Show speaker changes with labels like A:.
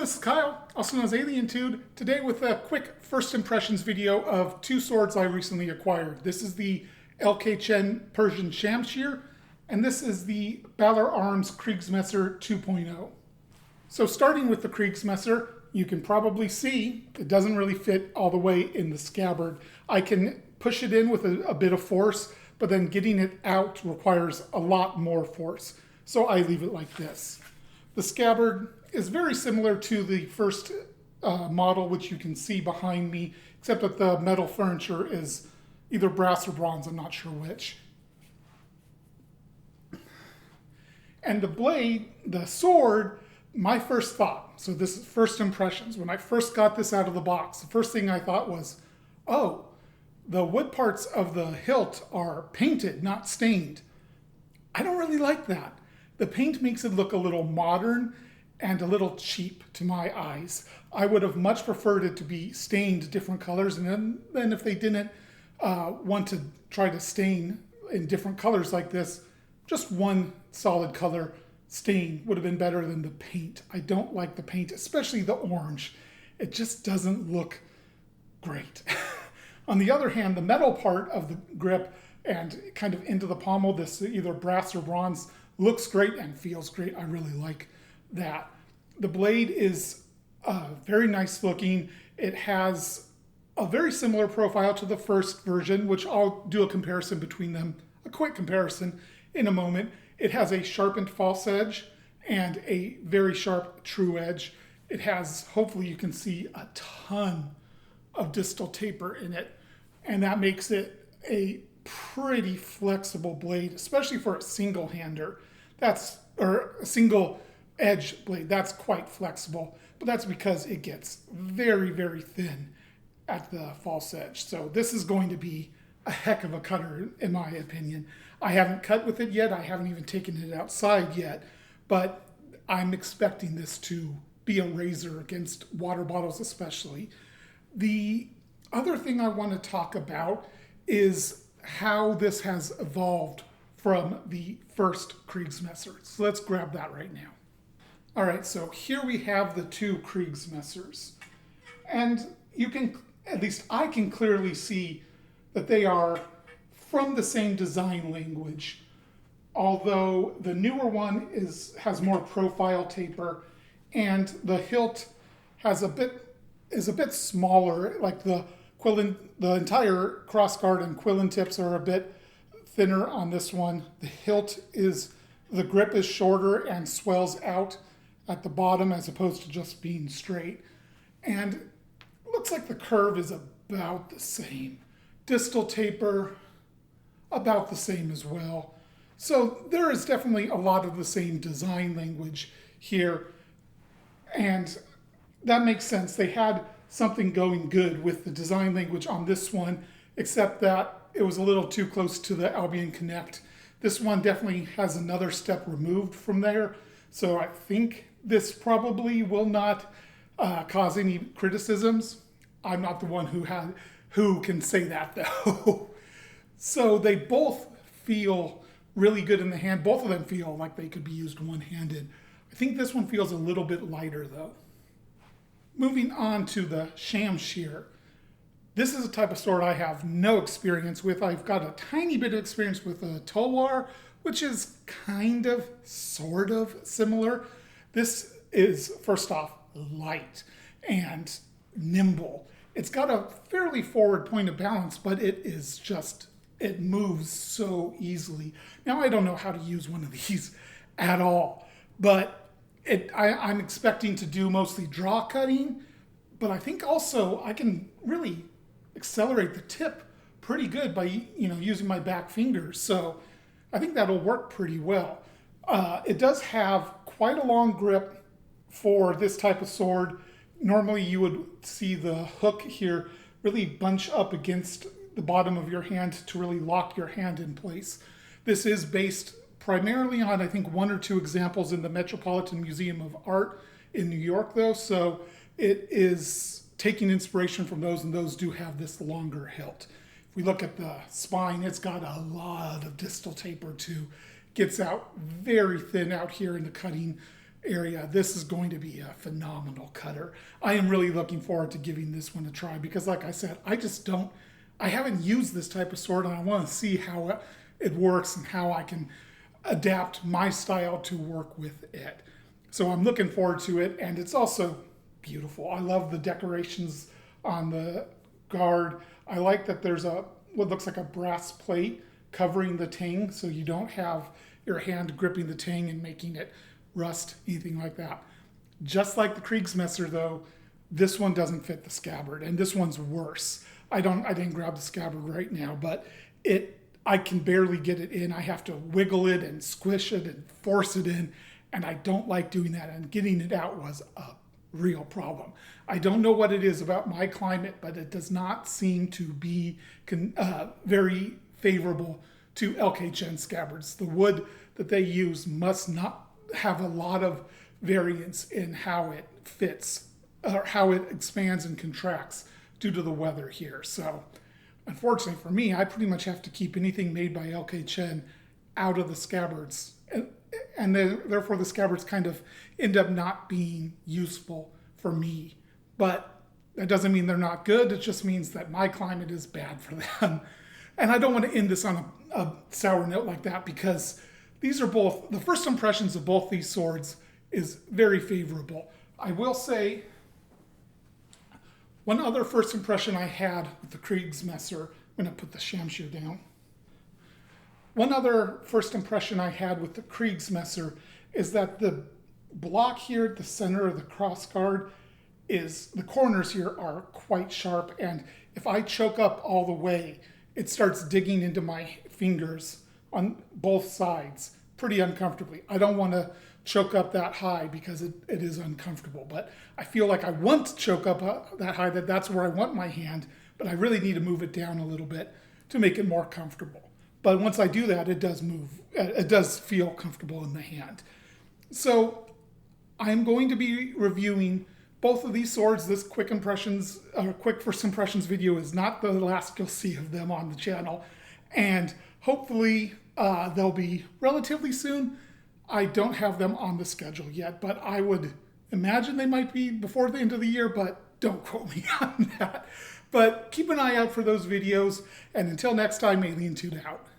A: this is Kyle, also known as AlienTude, today with a quick first impressions video of two swords I recently acquired. This is the LK Chen Persian Shamshir, and this is the Ballor Arms kriegsmesser 2.0. So starting with the kriegsmesser, you can probably see it doesn't really fit all the way in the scabbard. I can push it in with a bit of force, but then getting it out requires a lot more force. So I leave it like this. The scabbard is very similar to the first model, which you can see behind me, except that the metal furniture is either brass or bronze, I'm not sure which. And the blade, the sword, my first thought, so this is first impressions, when I first got this out of the box, the first thing I thought was, oh, the wood parts of the hilt are painted, not stained. I don't really like that. The paint makes it look a little modern and a little cheap to my eyes. I would have much preferred it to be stained different colors, and then if they didn't want to try to stain in different colors like this, just one solid color stain would have been better than the paint. I don't like the paint, especially the orange. It just doesn't look great. On the other hand, the metal part of the grip and kind of into the pommel, this either brass or bronze, looks great and feels great. I really like that. The blade is very nice looking. It has a very similar profile to the first version, which I'll do a comparison between them, a quick comparison in a moment. It has a sharpened false edge and a very sharp true edge. It has, hopefully you can see, a ton of distal taper in it, and that makes it a pretty flexible blade, especially for a single-hander. Or a single edge blade, that's quite flexible, but that's because it gets very, very thin at the false edge. So this is going to be a heck of a cutter, in my opinion. I haven't cut with it yet. I haven't even taken it outside yet, but I'm expecting this to be a razor against water bottles especially. The other thing I want to talk about is how this has evolved from the first kriegsmesser. So let's grab that right now. All right, so here we have the two kriegsmessers. And you can, at least I can clearly see that they are from the same design language, although the newer one has more profile taper, and the hilt is a bit smaller. Like the entire crossguard and quillen tips are a bit thinner on this one. The grip is shorter and swells out at the bottom as opposed to just being straight. And it looks like the curve is about the same. Distal taper, about the same as well. So there is definitely a lot of the same design language here. And that makes sense. They had something going good with the design language on this one, except that it was a little too close to the Albion Connect. This one definitely has another step removed from there. So I think this probably will not cause any criticisms. I'm not the one who can say that though. So they both feel really good in the hand. Both of them feel like they could be used one-handed. I think this one feels a little bit lighter though. Moving on to the Shamshir. This is a type of sword I have no experience with. I've got a tiny bit of experience with a Tulwar, which is kind of, sort of similar. This is, first off, light and nimble. It's got a fairly forward point of balance, but it moves so easily. Now, I don't know how to use one of these at all, but I'm expecting to do mostly draw cutting, but I think also I can really accelerate the tip pretty good by using my back fingers. So I think that'll work pretty well. It does have quite a long grip for this type of sword. Normally you would see the hook here really bunch up against the bottom of your hand to really lock your hand in place. This is based primarily on, I think, one or two examples in the Metropolitan Museum of Art in New York though. So it is taking inspiration from those, and those do have this longer hilt. If we look at the spine, it's got a lot of distal taper too. Gets out very thin out here in the cutting area, this is going to be a phenomenal cutter. I am really looking forward to giving this one a try because, like I said, I haven't used this type of sword, and I want to see how it works and how I can adapt my style to work with it. So I'm looking forward to it, and it's also beautiful. I love the decorations on the guard. I like that there's what looks like a brass plate covering the ting, so you don't have your hand gripping the ting and making it rust, anything like that. Just like the kriegsmesser, though, this one doesn't fit the scabbard, and this one's worse. I didn't grab the scabbard right now, but I can barely get it in. I have to wiggle it and squish it and force it in, and I don't like doing that, and getting it out was a real problem. I don't know what it is about my climate, but it does not seem to be very favorable to LK Chen scabbards. The wood that they use must not have a lot of variance in how it fits or how it expands and contracts due to the weather here. So unfortunately for me, I pretty much have to keep anything made by LK Chen out of the scabbards. And then, therefore, the scabbards kind of end up not being useful for me. But that doesn't mean they're not good. It just means that my climate is bad for them. And I don't want to end this on a sour note like that, because these are both, the first impressions of both these swords is very favorable. I will say, one other first impression I had with the kriegsmesser, I'm going to put the Shamshir down. One other first impression I had with the kriegsmesser is that the block here at the center of the cross guard the corners here are quite sharp, and if I choke up all the way, it starts digging into my fingers on both sides pretty uncomfortably. I don't want to choke up that high because it is uncomfortable, but I feel like I want to choke up that high, that's where I want my hand, but I really need to move it down a little bit to make it more comfortable. But once I do that, it does move. It does feel comfortable in the hand. So I'm going to be reviewing both of these swords. This quick first impressions video is not the last you'll see of them on the channel. And hopefully they'll be relatively soon. I don't have them on the schedule yet, but I would imagine they might be before the end of the year, but don't quote me on that. But keep an eye out for those videos, and until next time, Alien Tuned out.